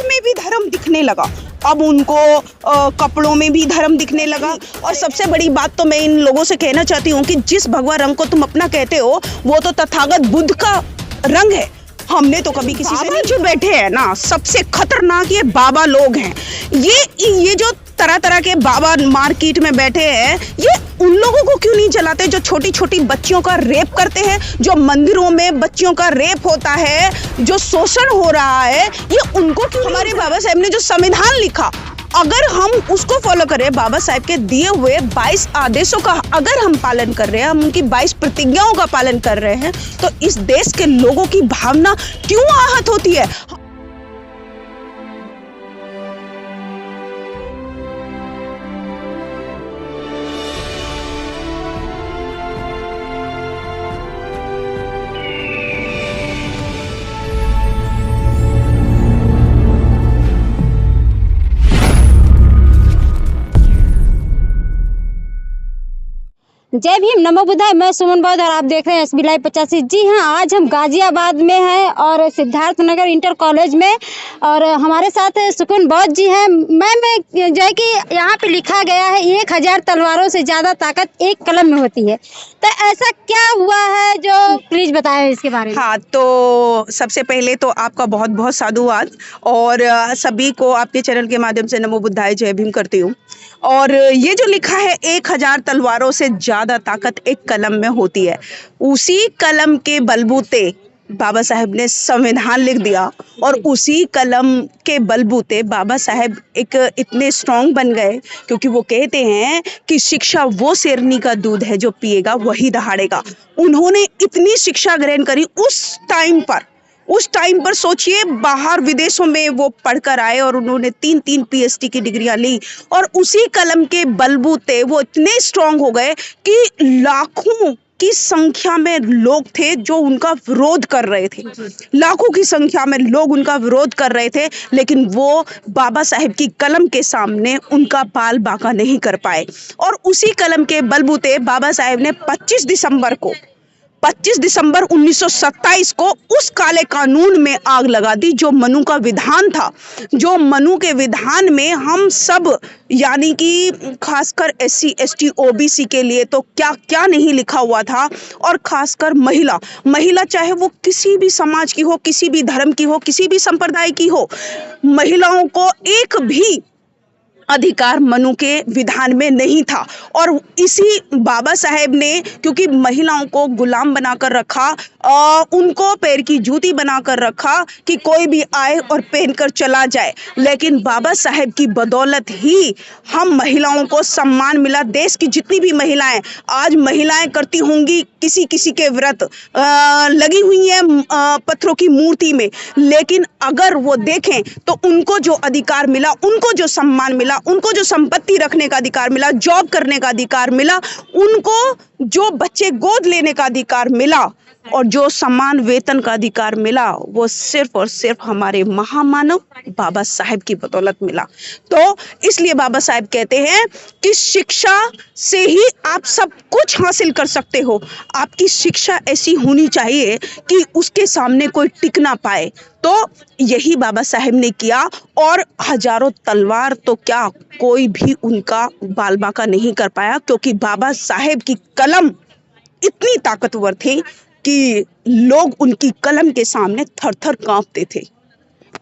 में भी धर्म दिखने लगा। अब उनको कपड़ों में भी धर्म दिखने लगा। और सबसे बड़ी बात तो मैं इन लोगों से कहना चाहती हूँ कि जिस भगवा रंग को तुम अपना कहते हो वो तो तथागत बुद्ध का रंग है। हमने तो कभी किसी से जो बैठे हैं ना, सबसे खतरनाक ये बाबा लोग हैं। ये जो तरह तरह के बाबा मार्केट में बैठे हैं, ये उन लोगों को क्यों नहीं चलाते जो छोटी छोटी बच्चियों का रेप करते हैं, जो मंदिरों में बच्चियों का रेप होता है, जो शोषण हो रहा है, ये उनको क्यों? हमारे बाबा साहब ने जो संविधान लिखा, अगर हम उसको फॉलो करें, बाबा साहब के दिए हुए 22 आदेशों का अगर हम पालन कर रहे हैं, हम उनकी 22 प्रतिज्ञाओं का पालन कर रहे हैं, तो इस देश के लोगों की भावना क्यों आहत होती है? जय भीम, नमो बुद्धाय। मैं सुमन बौद्ध और आप देख रहे हैं SB लाइव 85। जी हाँ, आज हम गाजियाबाद में हैं और सिद्धार्थ नगर इंटर कॉलेज में, और हमारे साथ सुकुन बौद्ध जी हैं। मैम, जो है कि यहाँ पे लिखा गया है 1000 तलवारों से ज़्यादा ताकत एक कलम में होती है, तो ऐसा क्या हुआ है जो प्लीज़ बताएं इसके बारे में। हाँ, तो सबसे पहले तो आपका बहुत बहुत साधुवाद, और सभी को आपके चैनल के माध्यम से नमो बुद्धाय जय भीम करती हूँ। और ये जो लिखा है 1000 तलवारों से ज़्यादा ताकत एक कलम में होती है, उसी कलम के बलबूते बाबा साहब ने संविधान लिख दिया, और उसी कलम के बलबूते बाबा साहब एक इतने स्ट्रांग बन गए, क्योंकि वो कहते हैं कि शिक्षा वो शेरनी का दूध है जो पिएगा वही दहाड़ेगा। उन्होंने इतनी शिक्षा ग्रहण करी उस टाइम पर सोचिए, बाहर विदेशों में वो पढ़कर आए और उन्होंने 3 PhD की डिग्रियां ली, और उसी कलम के बलबूते वो इतने स्ट्रांग हो गए कि लाखों की संख्या में लोग थे जो उनका विरोध कर रहे थे। लाखों की संख्या में लोग उनका विरोध कर रहे थे, लेकिन वो बाबा साहेब की कलम के सामने उनका बाल बांका नहीं कर पाए। और उसी कलम के बलबूते बाबा साहेब ने 25 दिसंबर 1927 को उस काले कानून में आग लगा दी, जो मनु का विधान था। जो मनु के विधान में हम सब, यानी कि खासकर SC ST OBC के लिए तो क्या क्या नहीं लिखा हुआ था, और खासकर महिला चाहे वो किसी भी समाज की हो, किसी भी धर्म की हो, किसी भी संप्रदाय की हो, महिलाओं को एक भी अधिकार मनु के विधान में नहीं था। और इसी बाबा साहेब ने, क्योंकि महिलाओं को गुलाम बनाकर रखा, उनको पैर की जूती बनाकर रखा कि कोई भी आए और पहनकर चला जाए, लेकिन बाबा साहेब की बदौलत ही हम महिलाओं को सम्मान मिला। देश की जितनी भी महिलाएं, आज महिलाएं करती होंगी किसी किसी के व्रत, लगी हुई है पत्थरों की मूर्ति में, लेकिन अगर वो देखें तो उनको जो अधिकार मिला, उनको जो सम्मान मिला, उनको जो संपत्ति रखने का अधिकार मिला, जॉब करने का अधिकार मिला, उनको जो बच्चे गोद लेने का अधिकार मिला, और जो समान वेतन का अधिकार मिला, वो सिर्फ और सिर्फ हमारे महामानव बाबा साहेब की बदौलत मिला। तो इसलिए बाबा साहेब कहते हैं कि शिक्षा से ही आप सब कुछ हासिल कर सकते हो। आपकी शिक्षा ऐसी होनी चाहिए कि उसके सामने कोई टिक ना पाए। तो यही बाबा साहेब ने किया, और हजारों तलवार तो क्या, कोई भी उनका बाल बांका नहीं कर पाया, क्योंकि बाबा साहेब की कलम इतनी ताकतवर थी कि लोग उनकी कलम के सामने थर-थर कांपते थे।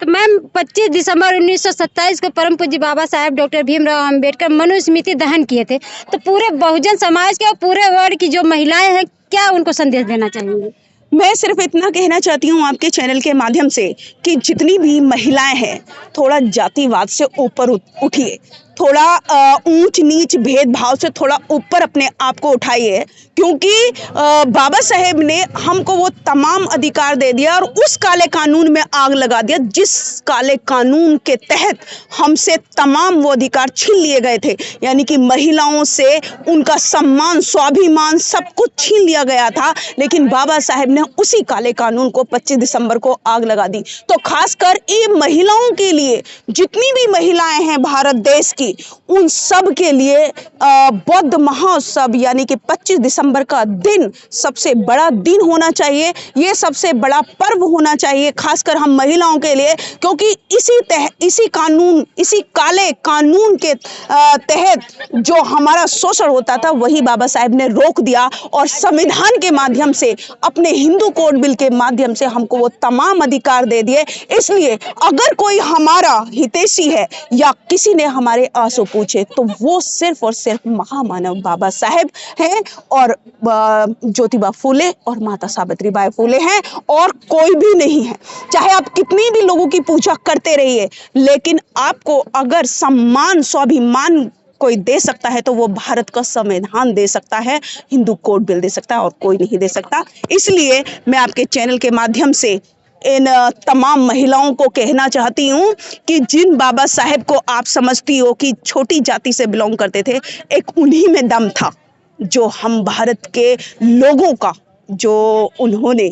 तो मैम, 25 दिसंबर 1927 को परम पूज्य बाबा साहेब डॉक्टर भीमराव अंबेडकर मनुस्मृति दहन किए थे, तो पूरे बहुजन समाज के और पूरे वर्ल्ड की जो महिलाएं हैं, क्या उनको संदेश देना चाहेंगे? मैं सिर्फ इतना कहना चाहती हूँ आपके चैनल के माध्यम से कि जितनी भी महिलाएं हैं, थोड़ा जातिवाद से ऊपर उठिए, थोड़ा ऊंच नीच भेदभाव से थोड़ा ऊपर अपने आप को उठाइए, क्योंकि बाबा साहेब ने हमको वो तमाम अधिकार दे दिया, और उस काले कानून में आग लगा दिया जिस काले कानून के तहत हमसे तमाम वो अधिकार छीन लिए गए थे। यानी कि महिलाओं से उनका सम्मान, स्वाभिमान सब कुछ छीन लिया गया था, लेकिन बाबा साहेब ने उसी काले कानून को 25 दिसंबर को आग लगा दी। तो खासकर ये महिलाओं के लिए, जितनी भी महिलाएं हैं भारत देश की, की, उन सब के लिए बौद्ध महोत्सव यानी कि 25 दिसंबर का दिन सबसे बड़ा दिन होना चाहिए। ये सबसे बड़ा पर्व होना चाहिए, खासकर हम महिलाओं के लिए, क्योंकि इसी काले कानून के तहत जो हमारा शोषण होता था वही बाबा साहेब ने रोक दिया और संविधान के माध्यम से, अपने हिंदू कोड बिल के माध्यम से हमको वो तमाम अधिकार दे दिए। इसलिए अगर कोई हमारा हितैषी है या किसी ने हमारे आंसू पूछे तो वो सिर्फ और सिर्फ महामानव बाबा साहेब हैं और ज्योतिबा फूले और माता सावित्रीबाई फूले हैं, और कोई भी नहीं है। चाहे आप कितनी भी लोगों की पूजा करते रहिए, लेकिन आपको अगर सम्मान, स्वाभिमान कोई दे सकता है तो वो भारत का संविधान दे सकता है, हिंदू कोड बिल दे सकता है, और कोई नहीं दे सकता। इसलिए मैं आपके चैनल के माध्यम से इन तमाम महिलाओं को कहना चाहती हूँ कि जिन बाबा साहेब को आप समझती हो कि छोटी जाति से बिलोंग करते थे, एक उन्हीं में दम था जो हम भारत के लोगों का, जो उन्होंने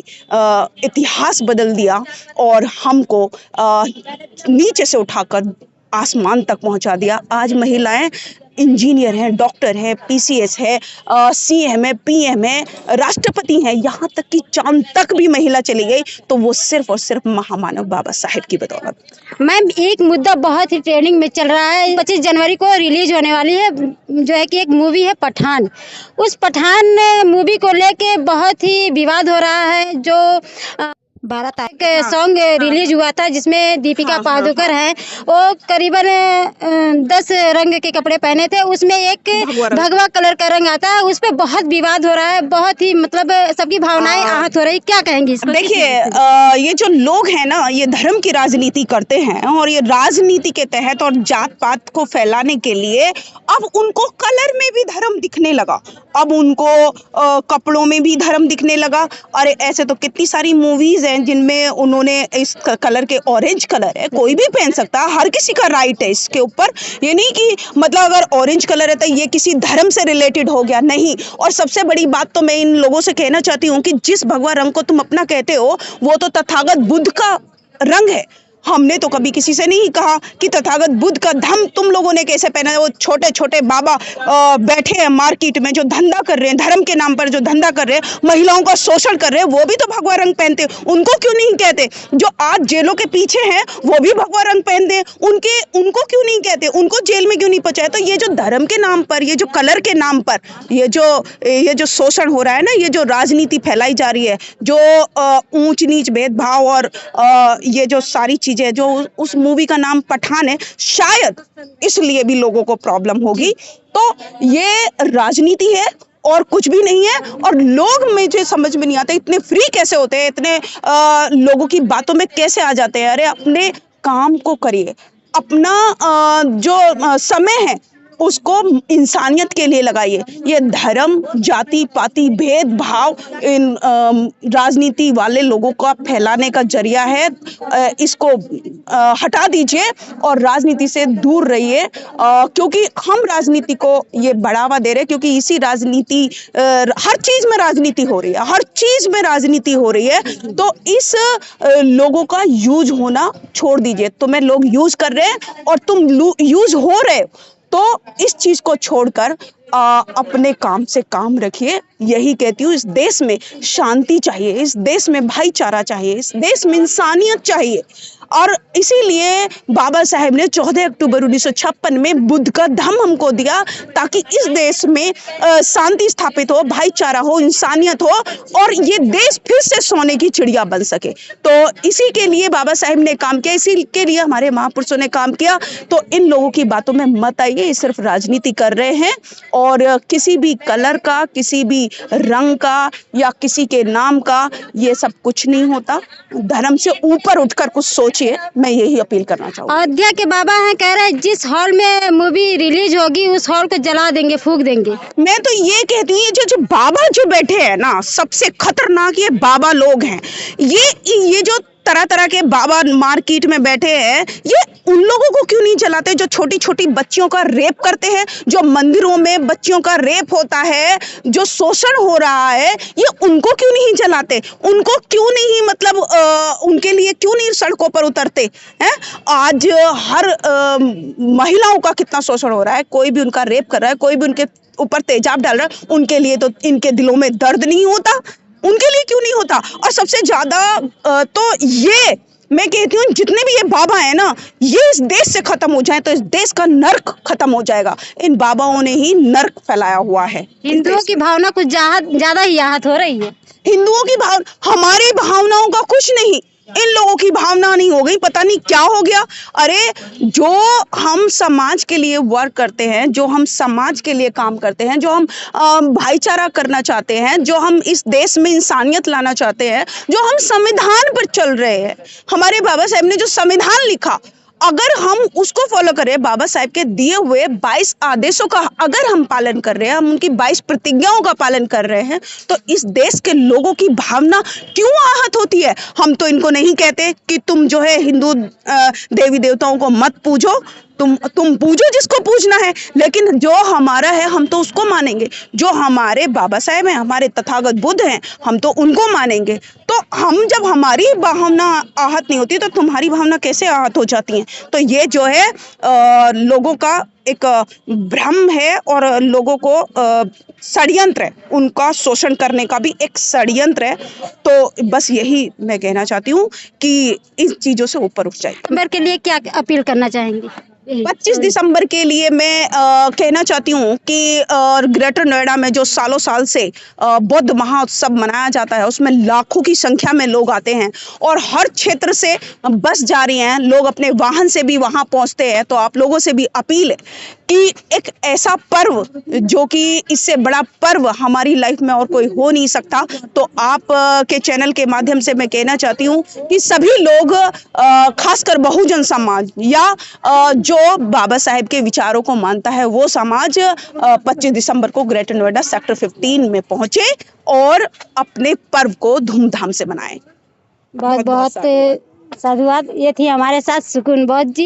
इतिहास बदल दिया और हमको नीचे से उठाकर आसमान तक पहुंचा दिया। आज महिलाएं इंजीनियर हैं, डॉक्टर हैं, पीसीएस है, सीएम है, पीएम है, राष्ट्रपति हैं, यहाँ तक कि चांद तक भी महिला चली गई तो वो सिर्फ और सिर्फ महामानव बाबा साहेब की बदौलत। मैम, एक मुद्दा बहुत ही ट्रेंडिंग में चल रहा है, 25 जनवरी को रिलीज होने वाली है, जो है कि एक मूवी है पठान। उस पठान मूवी को लेके बहुत ही विवाद हो रहा है। जो 12 तारीख के सॉन्ग रिलीज हुआ था जिसमें दीपिका पादुकोण है, वो करीबन 10 रंग के कपड़े पहने थे, उसमें एक भगवा कलर का रंग आता है, उस पर बहुत विवाद हो रहा है, बहुत ही मतलब सबकी भावनाएं आहत हो रही। क्या कहेंगी इस पर? देखिए, ये जो लोग हैं ना, ये धर्म की राजनीति करते हैं और ये राजनीति के तहत और जात पात को फैलाने के लिए अब उनको कलर में भी धर्म दिखने लगा, अब उनको कपड़ों में भी धर्म दिखने लगा। अरे ऐसे तो कितनी सारी मूवीज जिनमें उन्होंने इस कलर के, ऑरेंज कलर है, कोई भी पहन सकता है, हर किसी का राइट है इसके ऊपर। ये नहीं कि मतलब अगर ऑरेंज कलर है तो ये किसी धर्म से रिलेटेड हो गया, नहीं। और सबसे बड़ी बात तो मैं इन लोगों से कहना चाहती हूँ कि जिस भगवा रंग को तुम अपना कहते हो वो तो तथागत बुद्ध का रंग है। हमने तो कभी किसी से नहीं कहा कि तथागत बुद्ध का धम तुम लोगों ने कैसे पहना है। वो छोटे छोटे बाबा बैठे हैं मार्केट में जो धंधा कर रहे हैं, धर्म के नाम पर जो धंधा कर रहे हैं, महिलाओं का शोषण कर रहे हैं, वो भी तो भगवा रंग पहनते हैं। उनको क्यों नहीं कहते? जो आज जेलों के पीछे हैं वो भी भगवा रंग पहनते हैं, उनको क्यों नहीं कहते? उनको जेल में क्यों नहीं पहुंचाए? तो ये जो धर्म के नाम पर, ये जो कलर के नाम पर ये जो शोषण हो रहा है ना, ये जो राजनीति फैलाई जा रही है, जो ऊंच नीच भेदभाव और ये जो सारी चीजें, जो उस मूवी का नाम पठान है, शायद इसलिए भी लोगों को प्रॉब्लम होगी। तो ये राजनीति है और कुछ भी नहीं है। और लोग मुझे समझ में नहीं आते इतने फ्री कैसे होते हैं, इतने लोगों की बातों में कैसे आ जाते हैं। अरे अपने काम को करिए, अपना जो समय है उसको इंसानियत के लिए लगाइए। ये धर्म, जाति पाति, भेदभाव इन राजनीति वाले लोगों का फैलाने का जरिया है। इसको हटा दीजिए और राजनीति से दूर रहिए, क्योंकि हम राजनीति को ये बढ़ावा दे रहे हैं, क्योंकि इसी राजनीति, हर चीज में राजनीति हो रही है, हर चीज में राजनीति हो रही है। तो इस लोगों का यूज होना छोड़ दीजिए। तुम्हें लोग यूज कर रहे हैं और तुम यूज हो रहे हो, तो इस चीज को छोड़कर अपने काम से काम रखिए। यही कहती हूँ, इस देश में शांति चाहिए, इस देश में भाईचारा चाहिए, इस देश में इंसानियत चाहिए। और इसीलिए बाबा साहेब ने 14 अक्टूबर 1956 में बुद्ध का धम्म हमको दिया, ताकि इस देश में शांति स्थापित हो, भाईचारा हो, इंसानियत हो और ये देश फिर से सोने की चिड़िया बन सके। तो इसी के लिए बाबा साहेब ने काम किया, इसी के लिए हमारे महापुरुषों ने काम किया। तो इन लोगों की बातों में मत आइए, ये सिर्फ राजनीति कर रहे हैं और किसी भी कलर का, किसी भी रंग का या किसी के नाम का ये सब कुछ नहीं होता। धर्म से ऊपर उठकर कुछ सोचिए, मैं यही अपील करना चाहूँगी। अयोध्या के बाबा हैं, कह रहे हैं जिस हॉल में मूवी रिलीज होगी उस हॉल को जला देंगे, फूंक देंगे। मैं तो ये कहती हूँ, जो बाबा जो बैठे हैं ना, सबसे खतरनाक ये बाबा लोग हैं। ये जो तरह तरह के बाबा मार्केट में बैठे हैं, ये उन लोगों को क्यों नहीं जलाते जो छोटी छोटी बच्चियों का रेप करते हैं, जो मंदिरों में बच्चियों का रेप होता है, जो शोषण हो रहा है, ये उनको क्यों नहीं जलाते? उनको क्यों नहीं मतलब उनके लिए क्यों नहीं सड़कों पर उतरते हैं? आज हर महिलाओं का कितना शोषण हो रहा है, कोई भी उनका रेप कर रहा है, कोई भी उनके ऊपर तेजाब डाल रहा है, उनके लिए तो इनके दिलों में दर्द नहीं होता, उनके लिए क्यों नहीं होता? और सबसे ज्यादा तो ये मैं कहती हूँ जितने भी ये बाबा है ना, ये इस देश से खत्म हो जाए तो इस देश का नर्क खत्म हो जाएगा। इन बाबाओं ने ही नर्क फैलाया हुआ है। हिंदुओं की भावना कुछ ज्यादा ही आहत हो रही है। हिंदुओं की हमारी भावनाओं का कुछ नहीं, इन लोगों की भावना नहीं हो गई, पता नहीं क्या हो गया। अरे जो हम समाज के लिए वर्क करते हैं, जो हम समाज के लिए काम करते हैं, जो हम भाईचारा करना चाहते हैं, जो हम इस देश में इंसानियत लाना चाहते हैं, जो हम संविधान पर चल रहे हैं, हमारे बाबा साहब ने जो संविधान लिखा, अगर हम उसको फॉलो करें, बाबा साहब के दिए हुए 22 आदेशों का अगर हम पालन कर रहे हैं, हम उनकी 22 प्रतिज्ञाओं का पालन कर रहे हैं, तो इस देश के लोगों की भावना क्यों आहत होती है? हम तो इनको नहीं कहते कि तुम जो है हिंदू देवी देवताओं को मत पूजो, तुम पूजो जिसको पूजना है, लेकिन जो हमारा है हम तो उसको मानेंगे। जो हमारे बाबा साहब हैं, हमारे तथागत बुद्ध हैं, हम तो उनको मानेंगे। तो हम जब हमारी भावना आहत नहीं होती तो तुम्हारी भावना कैसे आहत हो जाती है? तो ये जो है लोगों का एक भ्रम है और लोगों को षड्यंत्र है, उनका शोषण करने का भी एक षड्यंत्र है। तो बस यही मैं कहना चाहती हूँ कि इन चीजों से ऊपर उठ जाए। दिसंबर के लिए क्या अपील करना चाहेंगी? 25 दिसंबर के लिए मैं कहना चाहती हूँ कि ग्रेटर नोएडा में जो सालों साल से बौद्ध महाउत्सव मनाया जाता है, उसमें लाखों की संख्या में लोग आते हैं और हर क्षेत्र से बस जा रही हैं, लोग अपने वाहन से भी वहाँ पहुँचते हैं। तो आप लोगों से भी अपील है कि एक ऐसा पर्व जो कि इससे बड़ा पर्व हमारी लाइफ में और कोई हो नहीं सकता, तो आप के चैनल के माध्यम से मैं कहना चाहती हूँ कि सभी लोग खासकर बहुजन समाज या जो बाबा साहेब के विचारों को मानता है वो समाज 25 दिसंबर को ग्रेटर नोएडा सेक्टर 15 में पहुंचे और अपने पर्व को धूमधाम से मनाएं। बहुत बहुत साधुवाद। ये थी हमारे साथ सुकून बौद्ध जी।